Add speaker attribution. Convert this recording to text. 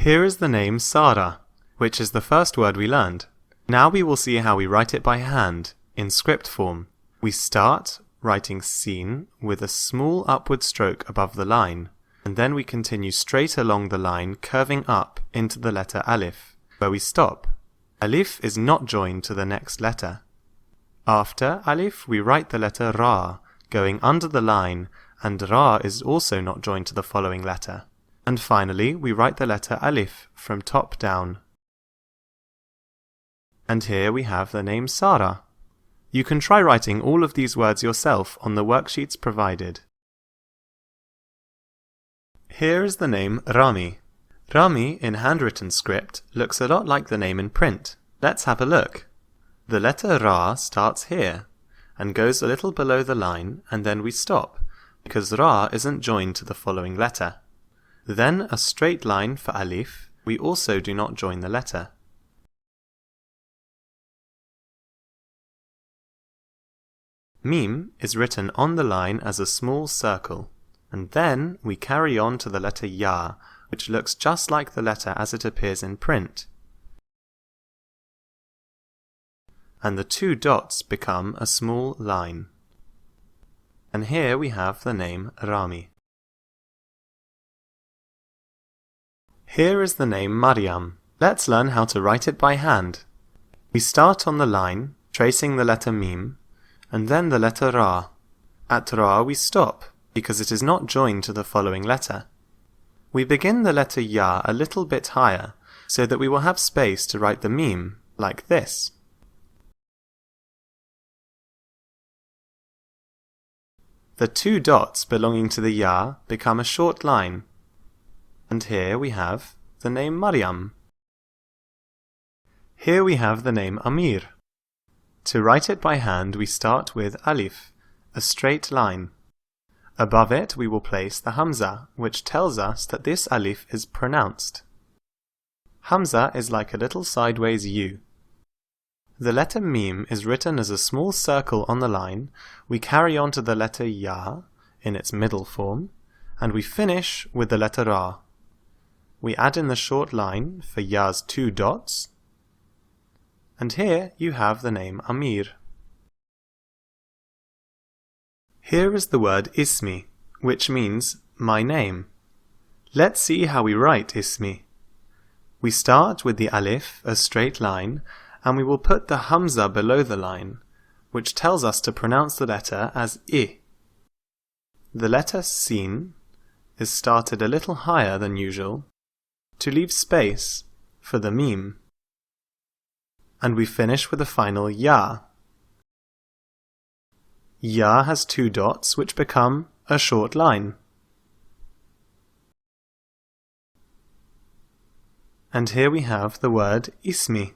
Speaker 1: Here is the name Sara, which is the first word we learned. Now we will see how we write it by hand, in script form. We start writing sin with a small upward stroke above the line, and then we continue straight along the line curving up into the letter Alif, where we stop. Alif is not joined to the next letter. After Alif we write the letter Ra, going under the line, and Ra is also not joined to the following letter. And finally we write the letter Alif from top down. And here we have the name Sara. You can try writing all of these words yourself on the worksheets provided. Here is the name Rami. Rami in handwritten script looks a lot like the name in print. Let's have a look. The letter Ra starts here and goes a little below the line, and then we stop because Ra isn't joined to the following letter. Then a straight line for Alif. We also do not join the letter. Mim is written on the line as a small circle, and then we carry on to the letter Ya, which looks just like the letter as it appears in print. And the two dots become a small line. And here we have the name Rami. Here is the name Maryam. Let's learn how to write it by hand. We start on the line, tracing the letter Mim, and then the letter Ra. At Ra we stop, because it is not joined to the following letter. We begin the letter Ya a little bit higher, so that we will have space to write the Mim, like this. The two dots belonging to the Ya become a short line. And here we have the name Maryam. Here we have the name Amir. To write it by hand we start with Alif, a straight line. Above it we will place the Hamza, which tells us that this Alif is pronounced. Hamza is like a little sideways U. The letter Mim is written as a small circle on the line. We carry on to the letter Ya in its middle form, and we finish with the letter Ra. We add in the short line for Ya's two dots, and here you have the name Amir. Here is the word Ismi, which means my name. Let's see how we write Ismi. We start with the Alif, a straight line, and we will put the Hamza below the line, which tells us to pronounce the letter as I. The letter Sin is started a little higher than usual to leave space for the Mim. And we finish with the final Ya. Ya has two dots which become a short line. And here we have the word Ismi.